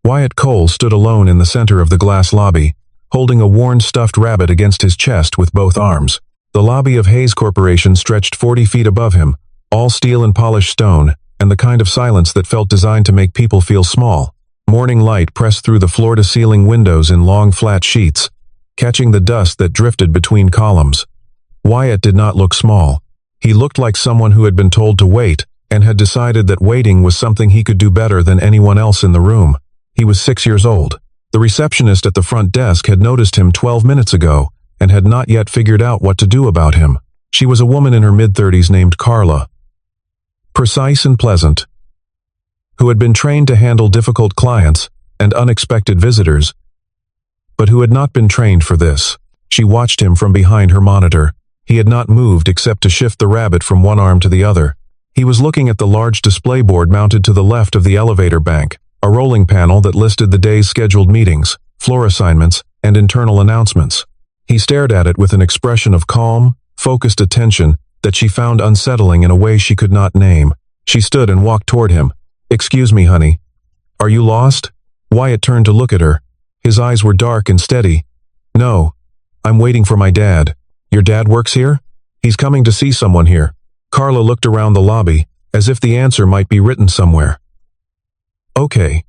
Wyatt Cole stood alone in the center of the glass lobby, holding a worn stuffed rabbit against his chest with both arms. The lobby of Hayes Corporation stretched 40 feet above him, all steel and polished stone, and the kind of silence that felt designed to make people feel small. Morning light pressed through the floor-to-ceiling windows in long flat sheets, catching the dust that drifted between columns. Wyatt did not look small. He looked like someone who had been told to wait, and had decided that waiting was something he could do better than anyone else in the room. He was 6 years old. The receptionist at the front desk had noticed him 12 minutes ago, and had not yet figured out what to do about him. She was a woman in her mid-30s named Carla. Precise and pleasant, who had been trained to handle difficult clients and unexpected visitors, but who had not been trained for this. She watched him from behind her monitor. He had not moved except to shift the rabbit from one arm to the other. He was looking at the large display board mounted to the left of the elevator bank, a rolling panel that listed the day's scheduled meetings, floor assignments, and internal announcements. He stared at it with an expression of calm, focused attention that she found unsettling in a way she could not name. She stood and walked toward him. "Excuse me, honey. Are you lost?" Wyatt turned to look at her. His eyes were dark and steady. "No. I'm waiting for my dad." "Your dad works here?" "He's coming to see someone here." Carla looked around the lobby, as if the answer might be written somewhere. "Okay.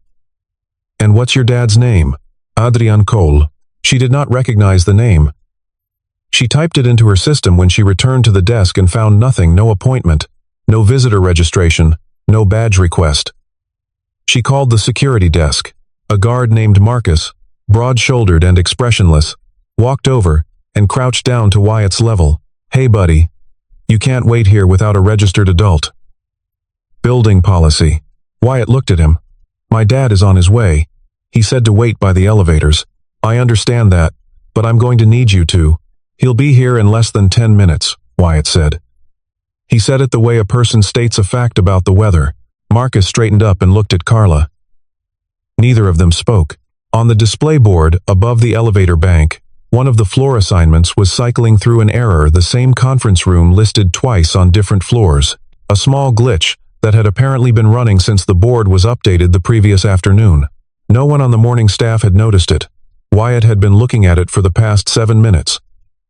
And what's your dad's name?" "Adrien Cole." She did not recognize the name. She typed it into her system when she returned to the desk and found nothing, no appointment, no visitor registration, no badge request. She called the security desk. A guard named Marcus, broad-shouldered and expressionless, walked over and crouched down to Wyatt's level. "Hey buddy, you can't wait here without a registered adult." "Building policy." Wyatt looked at him. "My dad is on his way. He said to wait by the elevators." "I understand that, but I'm going to need you to." "He'll be here in less than 10 minutes, Wyatt said. He said it the way a person states a fact about the weather. Marcus straightened up and looked at Carla. Neither of them spoke. On the display board, above the elevator bank, one of the floor assignments was cycling through an error, the same conference room listed twice on different floors. A small glitch that had apparently been running since the board was updated the previous afternoon. No one on the morning staff had noticed it. Wyatt had been looking at it for the past 7 minutes.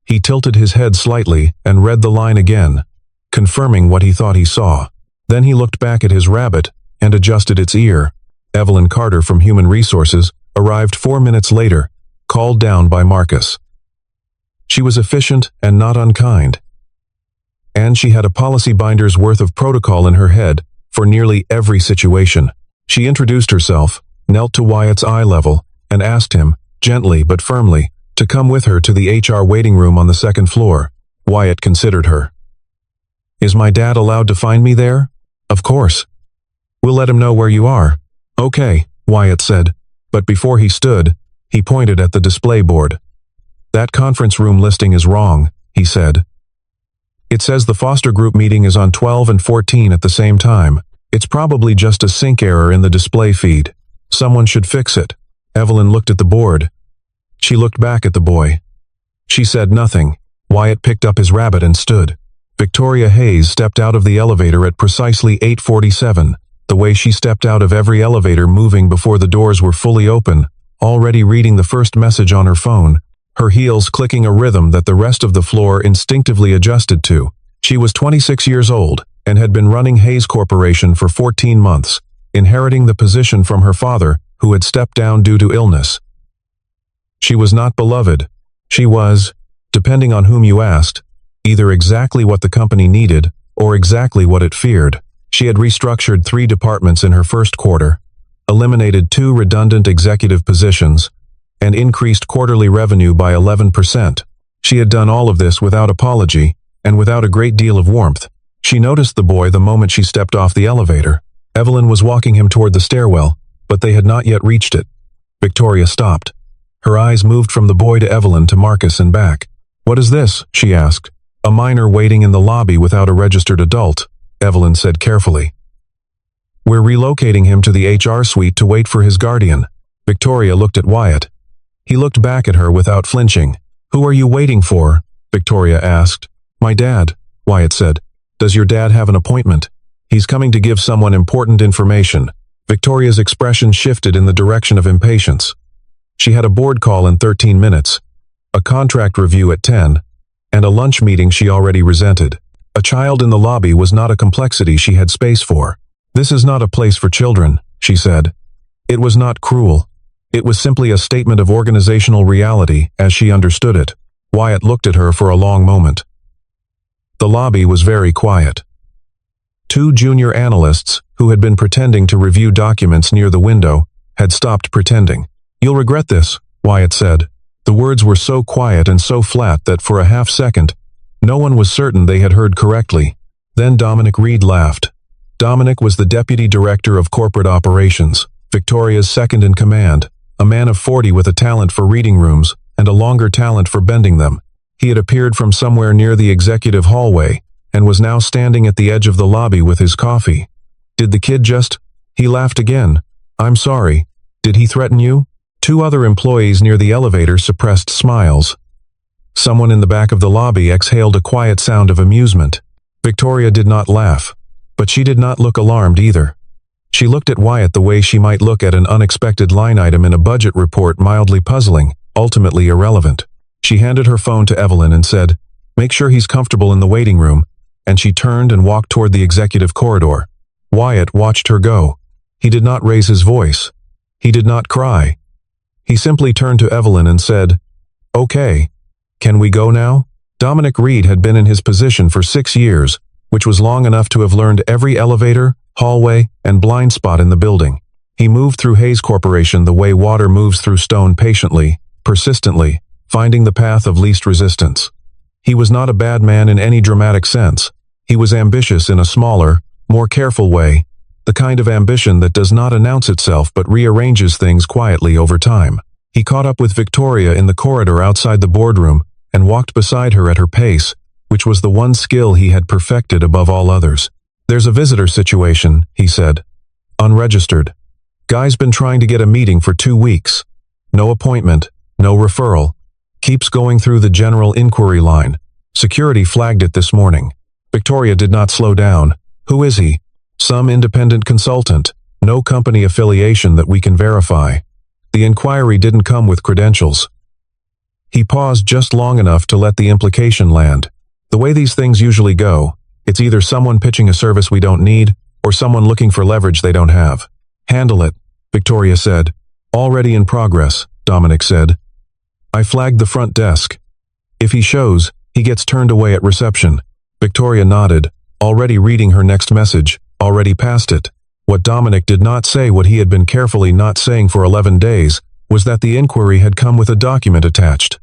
He tilted his head slightly and read the line again, confirming what he thought he saw. Then he looked back at his rabbit and adjusted its ear. Evelyn Carter from Human Resources arrived 4 minutes later, called down by Marcus. She was efficient and not unkind. And she had a policy binder's worth of protocol in her head for nearly every situation. She introduced herself, knelt to Wyatt's eye level, and asked him, gently but firmly, to come with her to the HR waiting room on the second floor. Wyatt considered her. "Is my dad allowed to find me there?" "Of course. We'll let him know where you are." "Okay," Wyatt said, but before he stood, he pointed at the display board. "That conference room listing is wrong," he said. "It says the Foster Group meeting is on 12 and 14 at the same time. It's probably just a sync error in the display feed. Someone should fix it." Evelyn looked at the board. She looked back at the boy. She said nothing. Wyatt picked up his rabbit and stood. Victoria Hayes stepped out of the elevator at precisely 8:47, the way she stepped out of every elevator moving before the doors were fully open, already reading the first message on her phone, her heels clicking a rhythm that the rest of the floor instinctively adjusted to. She was 26 years old and had been running Hayes Corporation for 14 months, inheriting the position from her father, who had stepped down due to illness. She was not beloved. She was, depending on whom you asked, either exactly what the company needed or exactly what it feared. She had restructured 3 departments in her first quarter, eliminated 2 redundant executive positions, and increased quarterly revenue by 11%. She had done all of this without apology and without a great deal of warmth. She noticed the boy the moment she stepped off the elevator. Evelyn was walking him toward the stairwell, but they had not yet reached it. Victoria stopped. Her eyes moved from the boy to Evelyn to Marcus and back. "What is this?" she asked. "A minor waiting in the lobby without a registered adult," Evelyn said carefully. "We're relocating him to the HR suite to wait for his guardian." Victoria looked at Wyatt. He looked back at her without flinching. "Who are you waiting for?" Victoria asked. "My dad," Wyatt said. "Does your dad have an appointment?" "He's coming to give someone important information." Victoria's expression shifted in the direction of impatience. She had a board call in 13 minutes, a contract review at 10, and a lunch meeting she already resented. A child in the lobby was not a complexity she had space for. "This is not a place for children," she said. It was not cruel. It was simply a statement of organizational reality as she understood it. Wyatt looked at her for a long moment. The lobby was very quiet. Two junior analysts, who had been pretending to review documents near the window, had stopped pretending. "You'll regret this," Wyatt said. The words were so quiet and so flat that for a half second, no one was certain they had heard correctly. Then Dominic Reed laughed. Dominic was the deputy director of corporate operations, Victoria's second in command, a man of 40 with a talent for reading rooms and a longer talent for bending them. He had appeared from somewhere near the executive hallway and was now standing at the edge of the lobby with his coffee. "Did the kid just—" He laughed again. "I'm sorry. Did he threaten you?" Two other employees near the elevator suppressed smiles. Someone in the back of the lobby exhaled a quiet sound of amusement. Victoria did not laugh, but she did not look alarmed either. She looked at Wyatt the way she might look at an unexpected line item in a budget report, mildly puzzling, ultimately irrelevant. She handed her phone to Evelyn and said, "Make sure he's comfortable in the waiting room," and she turned and walked toward the executive corridor. Wyatt watched her go. He did not raise his voice. He did not cry. He simply turned to Evelyn and said, "Okay. Can we go now?" Dominic Reed had been in his position for 6 years, which was long enough to have learned every elevator, hallway, and blind spot in the building. He moved through Hayes Corporation the way water moves through stone, patiently, persistently, finding the path of least resistance. He was not a bad man in any dramatic sense. He was ambitious in a smaller, more careful way, the kind of ambition that does not announce itself but rearranges things quietly over time. He caught up with Victoria in the corridor outside the boardroom and walked beside her at her pace, which was the one skill he had perfected above all others. "There's a visitor situation," he said. "Unregistered. Guy's been trying to get a meeting for 2 weeks. No appointment, no referral. Keeps going through the general inquiry line. Security flagged it this morning." Victoria did not slow down. "Who is he?" "Some independent consultant. No company affiliation that we can verify. The inquiry didn't come with credentials." He paused just long enough to let the implication land. The way these things usually go, it's either someone pitching a service we don't need, or someone looking for leverage they don't have. "Handle it," Victoria said. "Already in progress," Dominic said. "I flagged the front desk. If he shows, he gets turned away at reception." Victoria nodded, already reading her next message, already past it. What Dominic did not say, what he had been carefully not saying for 11 days, was that the inquiry had come with a document attached.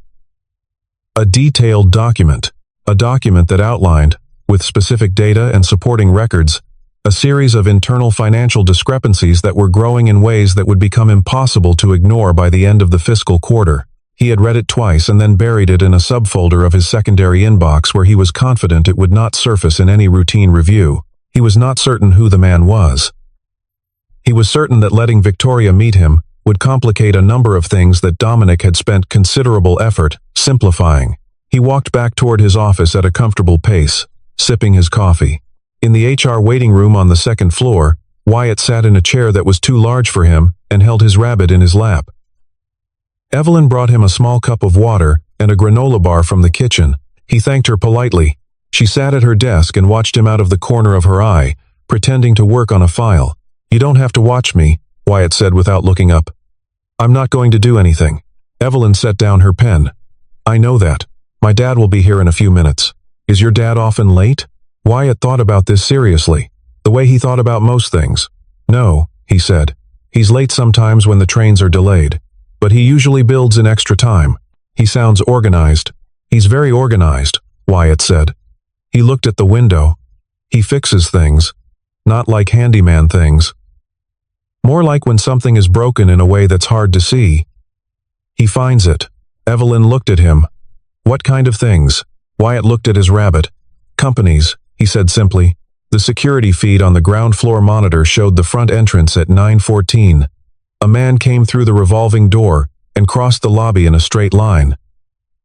A detailed document. A document that outlined, with specific data and supporting records, a series of internal financial discrepancies that were growing in ways that would become impossible to ignore by the end of the fiscal quarter. He had read it twice and then buried it in a subfolder of his secondary inbox where he was confident it would not surface in any routine review. He was not certain who the man was. He was certain that letting Victoria meet him would complicate a number of things that Dominic had spent considerable effort simplifying. He walked back toward his office at a comfortable pace, sipping his coffee. In the HR waiting room on the second floor, Wyatt sat in a chair that was too large for him and held his rabbit in his lap. Evelyn brought him a small cup of water and a granola bar from the kitchen. He thanked her politely. She sat at her desk and watched him out of the corner of her eye, pretending to work on a file. "You don't have to watch me," Wyatt said without looking up. "I'm not going to do anything." Evelyn set down her pen. "I know that. My dad will be here in a few minutes." "Is your dad often late?" Wyatt thought about this seriously, the way he thought about most things. "No," he said. "He's late sometimes when the trains are delayed, but he usually builds in extra time. He sounds organized." "He's very organized," Wyatt said. He looked at the window. "He fixes things. Not like handyman things. More like when something is broken in a way that's hard to see. He finds it." Evelyn looked at him. "What kind of things?" Wyatt looked at his rabbit. "Companies," he said simply. The security feed on the ground floor monitor showed the front entrance at 9:14. A man came through the revolving door and crossed the lobby in a straight line.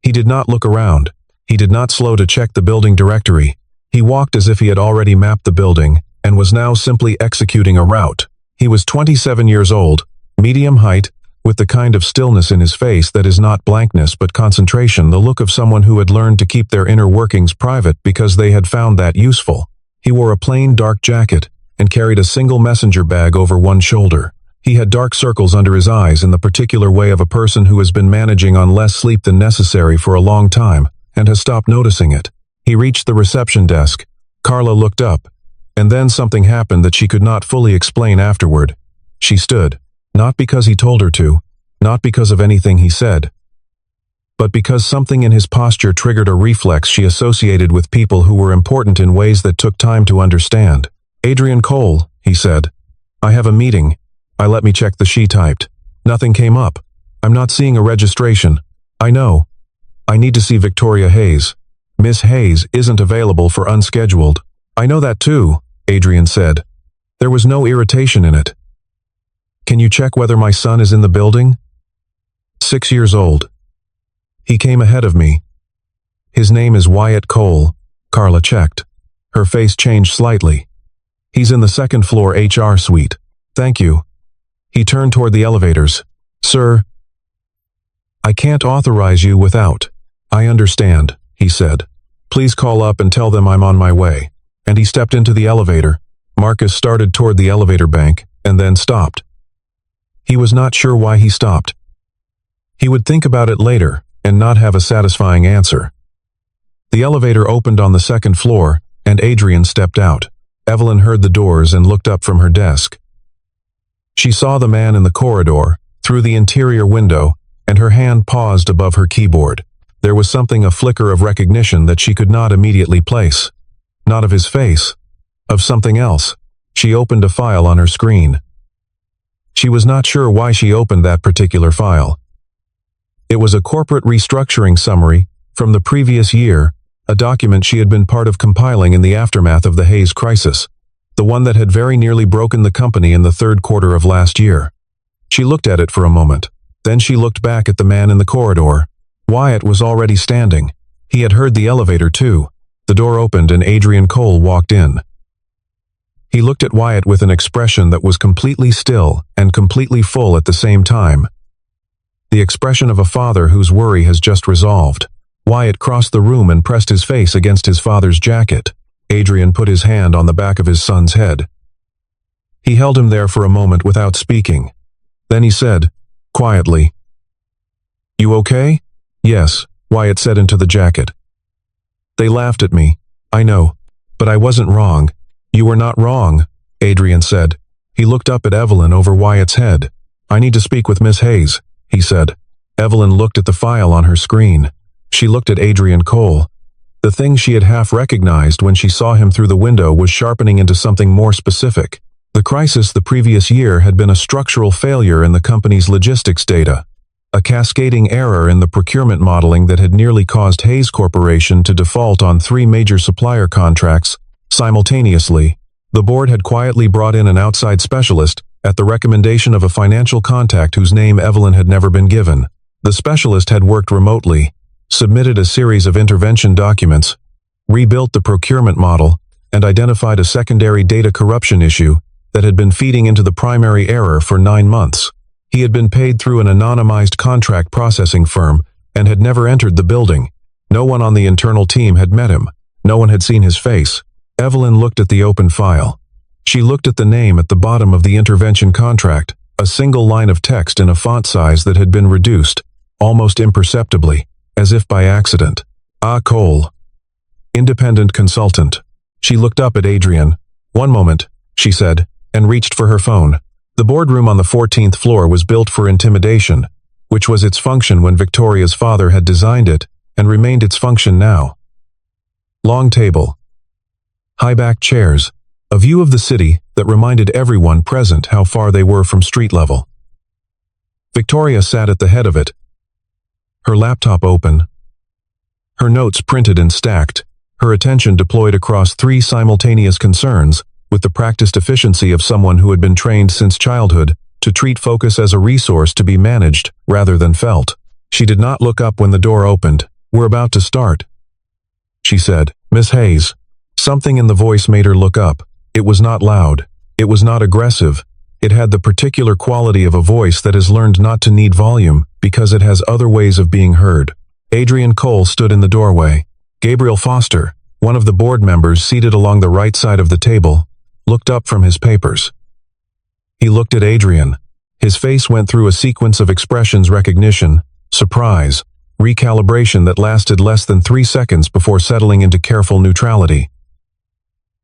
He did not look around. He did not slow to check the building directory. He walked as if he had already mapped the building and was now simply executing a route. He was 27 years old, medium height, with the kind of stillness in his face that is not blankness but concentration, the look of someone who had learned to keep their inner workings private because they had found that useful. He wore a plain dark jacket and carried a single messenger bag over one shoulder. He had dark circles under his eyes in the particular way of a person who has been managing on less sleep than necessary for a long time and has stopped noticing it. He reached the reception desk. Carla looked up, and then something happened that she could not fully explain afterward. She stood, not because he told her to, not because of anything he said, but because something in his posture triggered a reflex she associated with people who were important in ways that took time to understand. "Adrien Cole," he said. "I have a meeting." Let me check she typed. Nothing came up. "I'm not seeing a registration." "I know. I need to see Victoria Hayes." "Miss Hayes isn't available for unscheduled." "I know that too," Adrien said. There was no irritation in it. "Can you check whether my son is in the building?" 6 years old. He came ahead of me. "His name is Wyatt Cole." Carla checked. Her face changed slightly. "He's in the second floor HR suite." "Thank you." He turned toward the elevators. "Sir, I can't authorize you without." "I understand," he said. "Please call up and tell them I'm on my way." And he stepped into the elevator. Marcus started toward the elevator bank, and then stopped. He was not sure why he stopped. He would think about it later, and not have a satisfying answer. The elevator opened on the second floor, and Adrien stepped out. Evelyn heard the doors and looked up from her desk. She saw the man in the corridor, through the interior window, and her hand paused above her keyboard. There was something, a flicker of recognition that she could not immediately place. Not of his face. Of something else. She opened a file on her screen. She was not sure why she opened that particular file. It was a corporate restructuring summary from the previous year, a document she had been part of compiling in the aftermath of the Hayes crisis, the one that had very nearly broken the company in the third quarter of last year. She looked at it for a moment. Then she looked back at the man in the corridor. Wyatt was already standing. He had heard the elevator too. The door opened and Adrien Cole walked in. He looked at Wyatt with an expression that was completely still and completely full at the same time. The expression of a father whose worry has just resolved. Wyatt crossed the room and pressed his face against his father's jacket. Adrien put his hand on the back of his son's head. He held him there for a moment without speaking. Then he said, quietly, "You okay?" "Yes," Wyatt said into the jacket. "They laughed at me. I know. But I wasn't wrong." "You were not wrong," Adrien said. He looked up at Evelyn over Wyatt's head. "I need to speak with Miss Hayes," he said. Evelyn looked at the file on her screen. She looked at Adrien Cole. The thing she had half recognized when she saw him through the window was sharpening into something more specific. The crisis the previous year had been a structural failure in the company's logistics data, a cascading error in the procurement modeling that had nearly caused Hayes Corporation to default on 3 major supplier contracts simultaneously. The board had quietly brought in an outside specialist at the recommendation of a financial contact whose name Evelyn had never been given. The specialist had worked remotely, submitted a series of intervention documents, rebuilt the procurement model, and identified a secondary data corruption issue that had been feeding into the primary error for 9 months. He had been paid through an anonymized contract processing firm and had never entered the building. No one on the internal team had met him. No one had seen his face. Evelyn looked at the open file. She looked at the name at the bottom of the intervention contract, a single line of text in a font size that had been reduced, almost imperceptibly, as if by accident. Cole. Independent consultant. She looked up at Adrien. "One moment," she said, and reached for her phone. The boardroom on the 14th floor was built for intimidation, which was its function when Victoria's father had designed it, and remained its function now. Long table. High-backed chairs. A view of the city that reminded everyone present how far they were from street level. Victoria sat at the head of it, her laptop open, her notes printed and stacked, her attention deployed across 3 simultaneous concerns, with the practiced efficiency of someone who had been trained since childhood to treat focus as a resource to be managed rather than felt. She did not look up when the door opened. "We're about to start," she said. "Miss Hayes." Something in the voice made her look up. It was not loud. It was not aggressive. It had the particular quality of a voice that has learned not to need volume because it has other ways of being heard. Adrien Cole stood in the doorway. Gabriel Foster, one of the board members seated along the right side of the table, looked up from his papers. He looked at Adrien. His face went through a sequence of expressions: recognition, surprise, recalibration that lasted less than 3 seconds before settling into careful neutrality.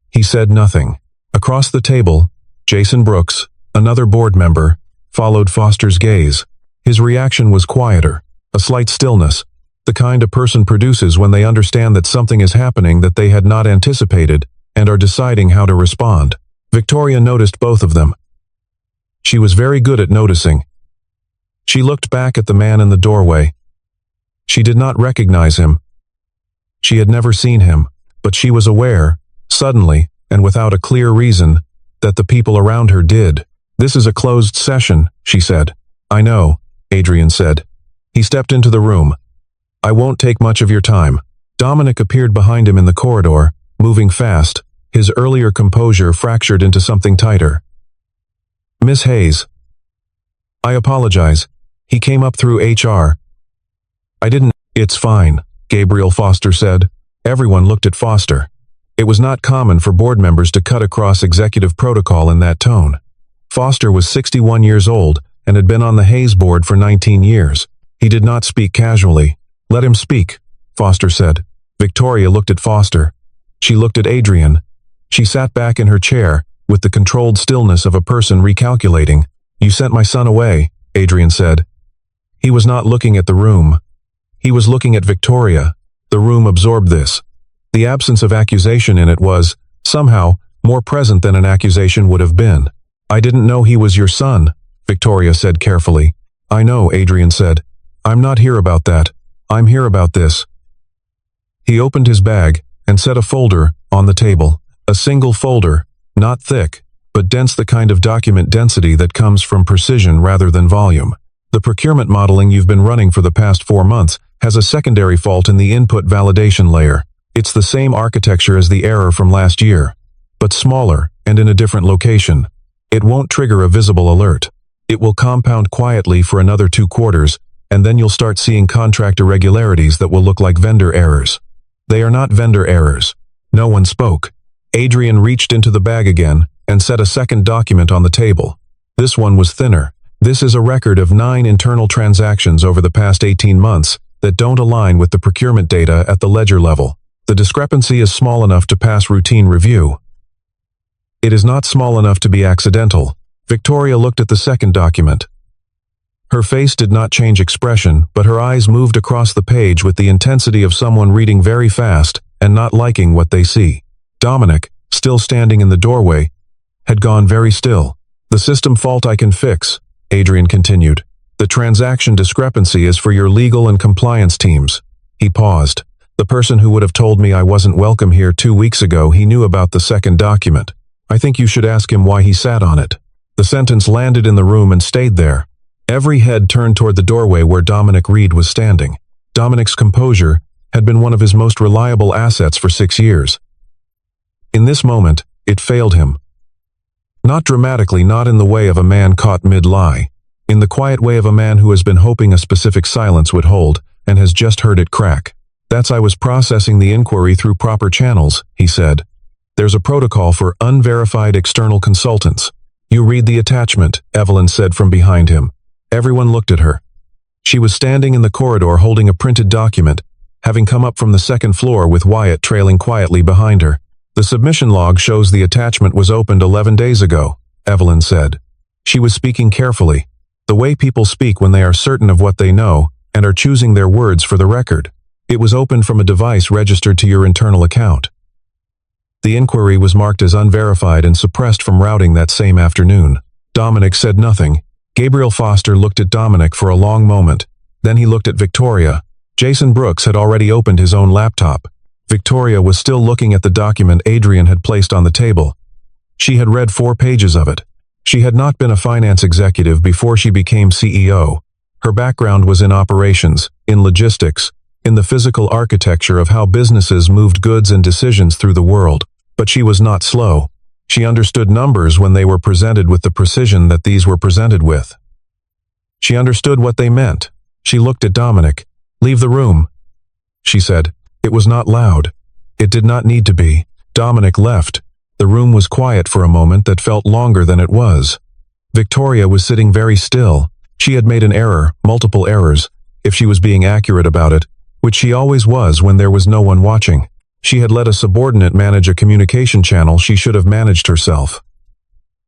He said nothing. Across the table, Jason Brooks, another board member, followed Foster's gaze. His reaction was quieter, a slight stillness, the kind a person produces when they understand that something is happening that they had not anticipated and are deciding how to respond. Victoria noticed both of them. She was very good at noticing. She looked back at the man in the doorway. She did not recognize him. She had never seen him, but she was aware, suddenly, and without a clear reason, that the people around her did. "This is a closed session," she said. "I know," Adrien said. He stepped into the room. "I won't take much of your time." Dominic appeared behind him in the corridor, moving fast, his earlier composure fractured into something tighter. "Miss Hayes." "I apologize. He came up through HR. I didn't." "It's fine," Gabriel Foster said. Everyone looked at Foster. It was not common for board members to cut across executive protocol in that tone. Foster was 61 years old and had been on the Hayes board for 19 years. He did not speak casually. "Let him speak," Foster said. Victoria looked at Foster. She looked at Adrien. She sat back in her chair, with the controlled stillness of a person recalculating. "You sent my son away," Adrien said. He was not looking at the room. He was looking at Victoria. The room absorbed this. The absence of accusation in it was, somehow, more present than an accusation would have been. "I didn't know he was your son," Victoria said carefully. "I know," Adrien said. "I'm not here about that. I'm here about this." He opened his bag and set a folder on the table. A single folder, not thick, but dense, the kind of document density that comes from precision rather than volume. The procurement modeling you've been running for the past 4 months has a secondary fault in the input validation layer. It's the same architecture as the error from last year, but smaller and in a different location. It won't trigger a visible alert. It will compound quietly for another 2 quarters, and then you'll start seeing contract irregularities that will look like vendor errors. They are not vendor errors. No one spoke. Adrien reached into the bag again and set a second document on the table. This one was thinner. This is a record of 9 internal transactions over the past 18 months that don't align with the procurement data at the ledger level. The discrepancy is small enough to pass routine review. It is not small enough to be accidental. Victoria looked at the second document. Her face did not change expression, but her eyes moved across the page with the intensity of someone reading very fast and not liking what they see. Dominic, still standing in the doorway, had gone very still. "The system fault I can fix," Adrien continued. "The transaction discrepancy is for your legal and compliance teams." He paused. "The person who would have told me I wasn't welcome here 2 weeks ago, he knew about the second document. I think you should ask him why he sat on it." The sentence landed in the room and stayed there. Every head turned toward the doorway where Dominic Reed was standing. Dominic's composure had been one of his most reliable assets for 6 years. In this moment, it failed him. Not dramatically, not in the way of a man caught mid-lie. In the quiet way of a man who has been hoping a specific silence would hold, and has just heard it crack. "I was processing the inquiry through proper channels," he said. "There's a protocol for unverified external consultants." "You read the attachment," Evelyn said from behind him. Everyone looked at her. She was standing in the corridor holding a printed document, having come up from the second floor with Wyatt trailing quietly behind her. "The submission log shows the attachment was opened 11 days ago," Evelyn said. She was speaking carefully, the way people speak when they are certain of what they know and are choosing their words for the record. "It was opened from a device registered to your internal account. The inquiry was marked as unverified and suppressed from routing that same afternoon." Dominic said nothing. Gabriel Foster looked at Dominic for a long moment. Then he looked at Victoria. Jason Brooks had already opened his own laptop. Victoria was still looking at the document Adrien had placed on the table. She had read 4 pages of it. She had not been a finance executive before she became CEO. Her background was in operations, in logistics, in the physical architecture of how businesses moved goods and decisions through the world. But she was not slow. She understood numbers when they were presented with the precision that these were presented with. She understood what they meant. She looked at Dominic. "Leave the room," she said. It was not loud. It did not need to be. Dominic left. The room was quiet for a moment that felt longer than it was. Victoria was sitting very still. She had made an error, multiple errors, if she was being accurate about it, which she always was when there was no one watching. She had let a subordinate manage a communication channel she should have managed herself.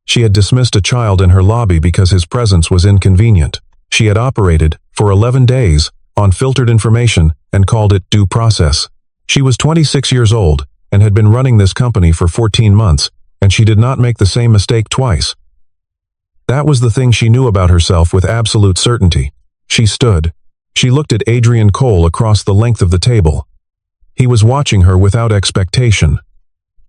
She had dismissed a child in her lobby because his presence was inconvenient. She had operated, for 11 days, on filtered information and called it due process. She was 26 years old and had been running this company for 14 months, and she did not make the same mistake twice. That was the thing she knew about herself with absolute certainty. She stood. She looked at Adrien Cole across the length of the table. He was watching her without expectation,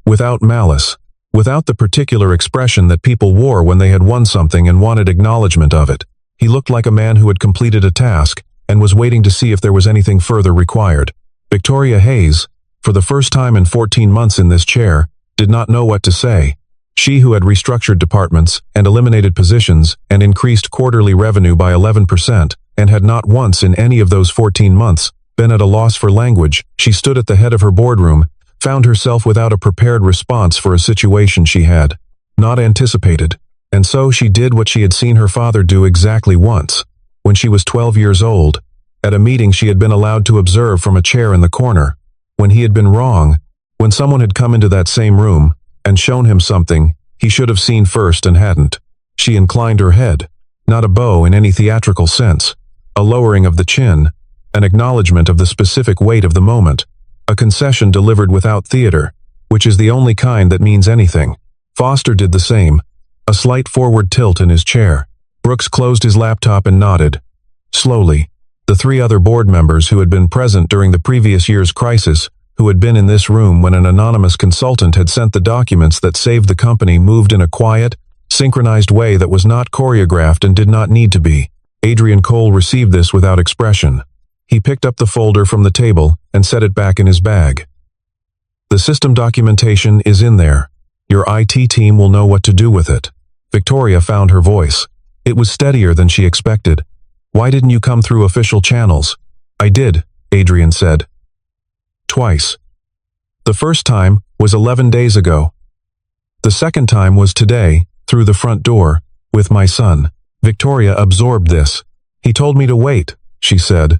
without malice, without the particular expression that people wore when they had won something and wanted acknowledgement of it. He looked like a man who had completed a task and was waiting to see if there was anything further required. Victoria Hayes, for the first time in 14 months in this chair, did not know what to say. She who had restructured departments and eliminated positions and increased quarterly revenue by 11% and had not once in any of those 14 months been at a loss for language, she stood at the head of her boardroom, found herself without a prepared response for a situation she had not anticipated, and so she did what she had seen her father do exactly once, when she was 12 years old. At a meeting she had been allowed to observe from a chair in the corner. When he had been wrong, when someone had come into that same room and shown him something he should have seen first and hadn't. She inclined her head, not a bow in any theatrical sense, a lowering of the chin, an acknowledgement of the specific weight of the moment, a concession delivered without theater, which is the only kind that means anything. Foster did the same, a slight forward tilt in his chair. Brooks closed his laptop and nodded. Slowly, the three other board members who had been present during the previous year's crisis, who had been in this room when an anonymous consultant had sent the documents that saved the company, moved in a quiet, synchronized way that was not choreographed and did not need to be. Adrien Cole received this without expression. He picked up the folder from the table and set it back in his bag. "The system documentation is in there. Your IT team will know what to do with it." Victoria found her voice. It was steadier than she expected. "Why didn't you come through official channels?" "I did," Adrien said. "Twice. The first time was 11 days ago. The second time was today, through the front door, with my son." Victoria absorbed this. "He told me to wait," she said.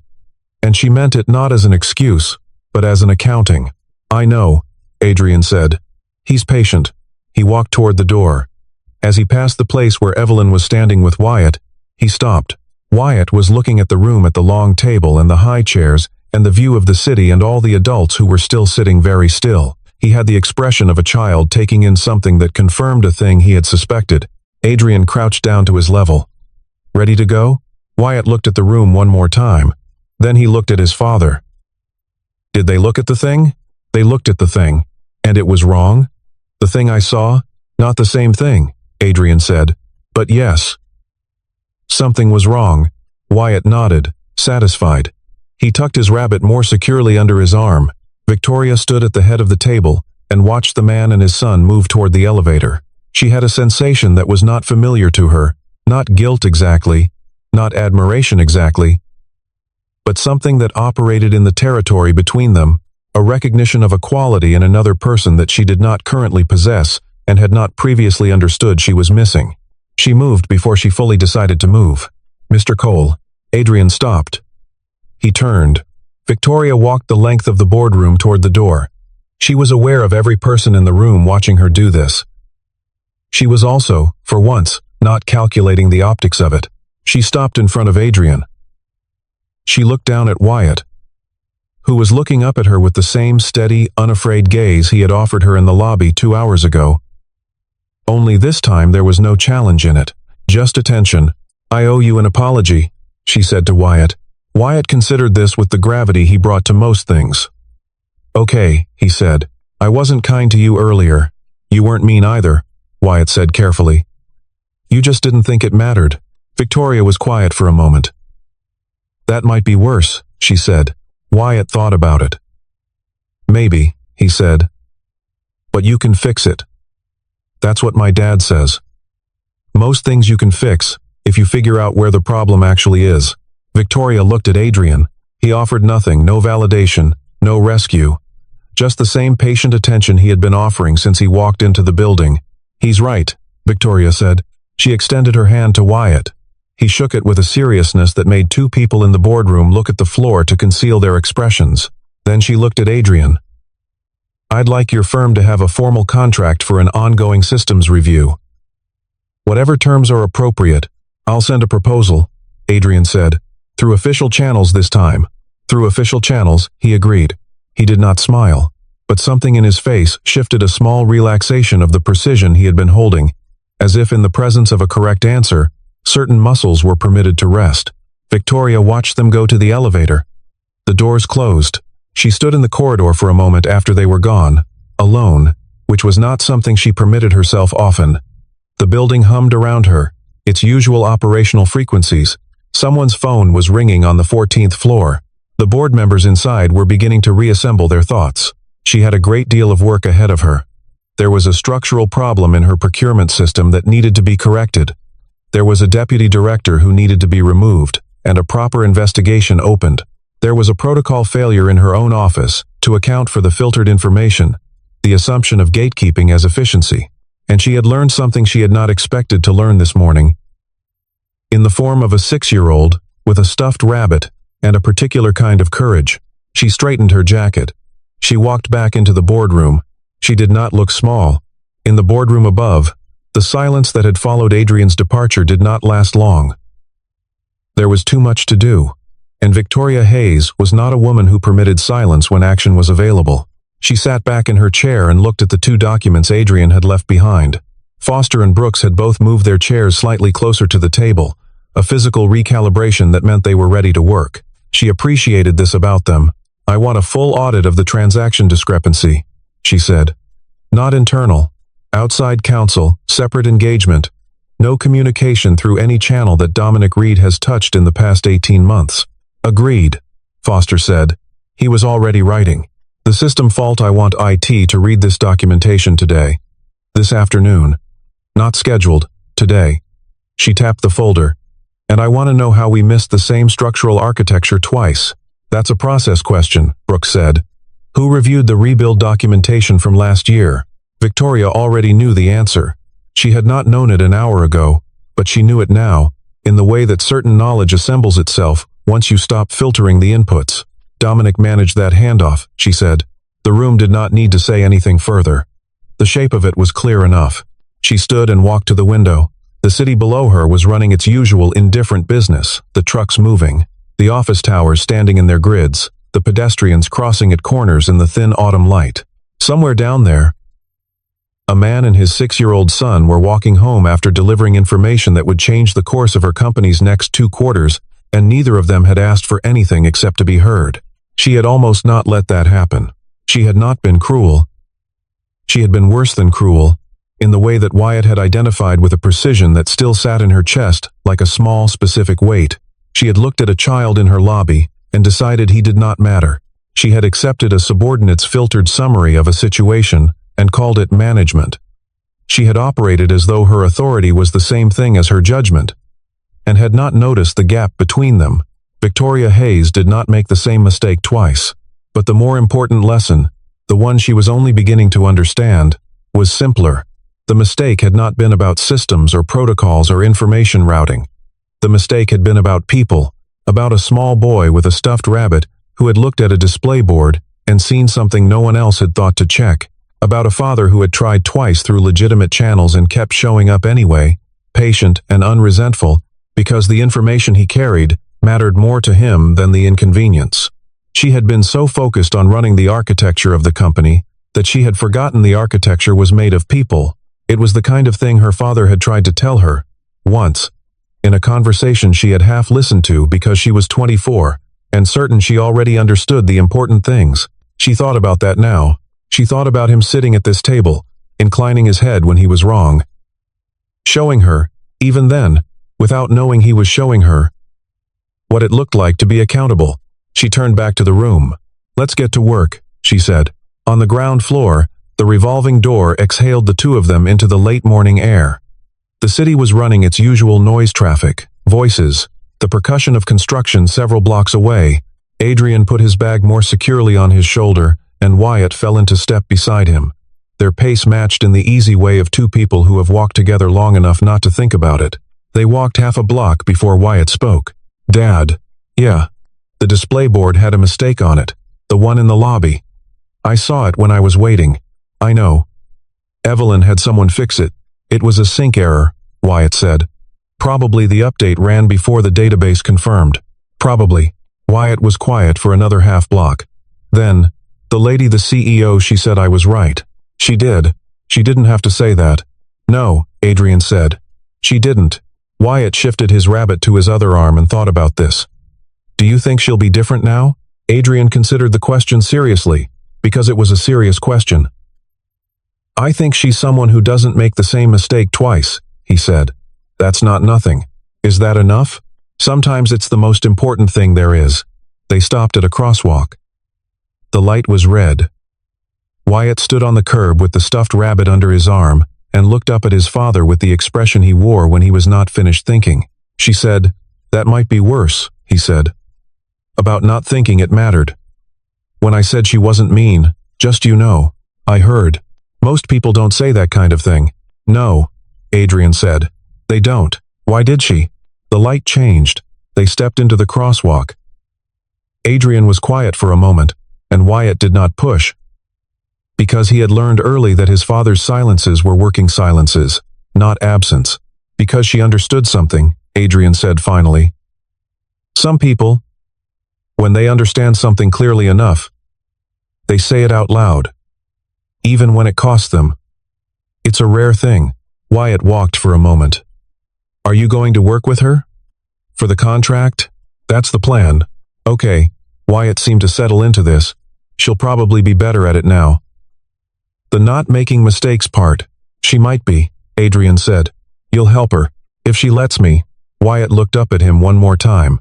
And she meant it not as an excuse, but as an accounting. "I know," Adrien said. "He's patient." He walked toward the door. As he passed the place where Evelyn was standing with Wyatt, he stopped. Wyatt was looking at the room, at the long table and the high chairs and the view of the city and all the adults who were still sitting very still. He had the expression of a child taking in something that confirmed a thing he had suspected. Adrien crouched down to his level. "Ready to go?" Wyatt looked at the room one more time. Then he looked at his father. "Did they look at the thing?" "They looked at the thing. And it was wrong?" "The thing I saw? Not the same thing," Adrien said. "But yes." "Something was wrong." Wyatt nodded, satisfied. He tucked his rabbit more securely under his arm. Victoria stood at the head of the table and watched the man and his son move toward the elevator. She had a sensation that was not familiar to her, not guilt exactly, not admiration exactly, but something that operated in the territory between them, a recognition of a quality in another person that she did not currently possess and had not previously understood she was missing. She moved before she fully decided to move. "Mr. Cole." Adrien stopped. He turned. Victoria walked the length of the boardroom toward the door. She was aware of every person in the room watching her do this. She was also, for once, not calculating the optics of it. She stopped in front of Adrien. She looked down at Wyatt, who was looking up at her with the same steady, unafraid gaze he had offered her in the lobby 2 hours ago. Only this time there was no challenge in it, just attention. "I owe you an apology," she said to Wyatt. Wyatt considered this with the gravity he brought to most things. "Okay," he said. "I wasn't kind to you earlier. You weren't mean either," Wyatt said carefully. "You just didn't think it mattered." Victoria was quiet for a moment. "That might be worse," she said. Wyatt thought about it. "Maybe," he said. "But you can fix it." That's what my dad says. Most things you can fix, if you figure out where the problem actually is. Victoria looked at Adrien. He offered nothing, no validation, no rescue. Just the same patient attention he had been offering since he walked into the building. He's right, Victoria said. She extended her hand to Wyatt. He shook it with a seriousness that made two people in the boardroom look at the floor to conceal their expressions. Then she looked at Adrien. I'd like your firm to have a formal contract for an ongoing systems review. Whatever terms are appropriate, I'll send a proposal, Adrien said. Through official channels this time. Through official channels, he agreed. He did not smile, but something in his face shifted a small relaxation of the precision he had been holding, as if in the presence of a correct answer, certain muscles were permitted to rest. Victoria watched them go to the elevator. The doors closed. She stood in the corridor for a moment after they were gone, alone, which was not something she permitted herself often. The building hummed around her, its usual operational frequencies. Someone's phone was ringing on the 14th floor. The board members inside were beginning to reassemble their thoughts. She had a great deal of work ahead of her. There was a structural problem in her procurement system that needed to be corrected. There was a deputy director who needed to be removed, and a proper investigation opened. There was a protocol failure in her own office to account for the filtered information, the assumption of gatekeeping as efficiency. And she had learned something she had not expected to learn this morning. In the form of a 6-year-old, with a stuffed rabbit, and a particular kind of courage. She straightened her jacket. She walked back into the boardroom. She did not look small. In the boardroom above, the silence that had followed Adrien's departure did not last long. There was too much to do, and Victoria Hayes was not a woman who permitted silence when action was available. She sat back in her chair and looked at the two documents Adrien had left behind. Foster and Brooks had both moved their chairs slightly closer to the table, a physical recalibration that meant they were ready to work. She appreciated this about them. I want a full audit of the transaction discrepancy, she said. Not internal. Outside counsel, separate engagement. No communication through any channel that Dominic Reed has touched in the past 18 months. Agreed, Foster said. He was already writing. The system fault. I want IT to read this documentation today. This afternoon. Not scheduled. Today. She tapped the folder. And I want to know how we missed the same structural architecture twice. That's a process question, Brooks said. Who reviewed the rebuild documentation from last year? Victoria already knew the answer. She had not known it an hour ago, but she knew it now, in the way that certain knowledge assembles itself once you stop filtering the inputs. Dominic managed that handoff, she said. The room did not need to say anything further. The shape of it was clear enough. She stood and walked to the window. The city below her was running its usual indifferent business, the trucks moving, the office towers standing in their grids, the pedestrians crossing at corners in the thin autumn light. Somewhere down there, a man and his 6-year-old son were walking home after delivering information that would change the course of her company's next 2 quarters, and neither of them had asked for anything except to be heard. She had almost not let that happen. She had not been cruel. She had been worse than cruel, in the way that Wyatt had identified with a precision that still sat in her chest like a small, specific weight. She had looked at a child in her lobby and decided he did not matter. She had accepted a subordinate's filtered summary of a situation and called it management. She had operated as though her authority was the same thing as her judgment, and had not noticed the gap between them. Victoria Hayes did not make the same mistake twice. But the more important lesson, the one she was only beginning to understand, was simpler. The mistake had not been about systems or protocols or information routing. The mistake had been about people, about a small boy with a stuffed rabbit who had looked at a display board and seen something no one else had thought to check, about a father who had tried twice through legitimate channels and kept showing up anyway, patient and unresentful, because the information he carried mattered more to him than the inconvenience. She had been so focused on running the architecture of the company that she had forgotten the architecture was made of people. It was the kind of thing her father had tried to tell her, once, in a conversation she had half listened to because she was 24, and certain she already understood the important things. She thought about that now. She thought about him sitting at this table, inclining his head when he was wrong. Showing her, even then, without knowing he was showing her, what it looked like to be accountable. She turned back to the room. Let's get to work, she said. On the ground floor, The revolving door exhaled the two of them into the late morning air. The city was running its usual noise traffic, voices, the percussion of construction several blocks away. Adrien put his bag more securely on his shoulder, and Wyatt fell into step beside him. Their pace matched in the easy way of two people who have walked together long enough not to think about it. They walked half a block before Wyatt spoke. "Dad." "Yeah." The display board had a mistake on it. The one in the lobby. "I saw it when I was waiting." "I know." "Evelyn had someone fix it. It was a sync error," Wyatt said. "Probably the update ran before the database confirmed." "Probably." Wyatt was quiet for another half block. Then, "The lady, the CEO, she said I was right." "She did. She didn't have to say that." "No," Adrien said. "She didn't." Wyatt shifted his rabbit to his other arm and thought about this. "Do you think she'll be different now?" Adrien considered the question seriously, because it was a serious question. "I think she's someone who doesn't make the same mistake twice," he said. "That's not nothing. Is that enough? Sometimes it's the most important thing there is." They stopped at a crosswalk. The light was red. Wyatt stood on the curb with the stuffed rabbit under his arm and looked up at his father with the expression he wore when he was not finished thinking. "She said, that might be worse," he said. "About not thinking it mattered. When I said she wasn't mean, just I heard. Most people don't say that kind of thing." "No," Adrien said. "They don't." "Why did she?" The light changed. They stepped into the crosswalk. Adrien was quiet for a moment, and Wyatt did not push. Because he had learned early that his father's silences were working silences, not absence. "Because she understood something," Adrien said finally. "Some people, when they understand something clearly enough, they say it out loud, even when it costs them. It's a rare thing." Wyatt walked for a moment. "Are you going to work with her? For the contract?" "That's the plan." "Okay." Wyatt seemed to settle into this. "She'll probably be better at it now." "The not making mistakes part. She might be," Adrien said. "You'll help her. If she lets me." Wyatt looked up at him one more time.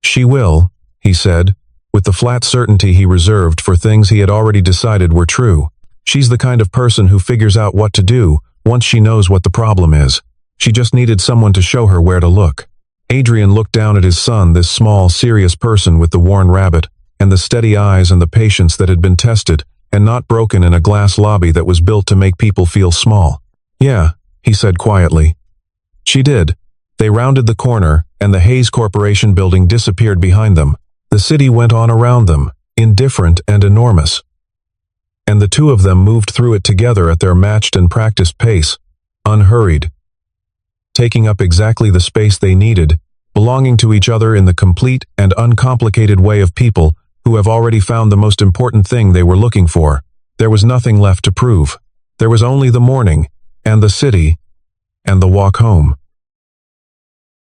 "She will," he said, with the flat certainty he reserved for things he had already decided were true. "She's the kind of person who figures out what to do once she knows what the problem is. She just needed someone to show her where to look." Adrien looked down at his son, this small, serious person with the worn rabbit, and the steady eyes and the patience that had been tested and not broken in a glass lobby that was built to make people feel small. "Yeah," he said quietly. "She did." They rounded the corner, and the Hayes Corporation building disappeared behind them. The city went on around them, indifferent and enormous. And the two of them moved through it together at their matched and practiced pace, unhurried, taking up exactly the space they needed, belonging to each other in the complete and uncomplicated way of people who have already found the most important thing they were looking for. There was nothing left to prove. There was only the morning, and the city, and the walk home.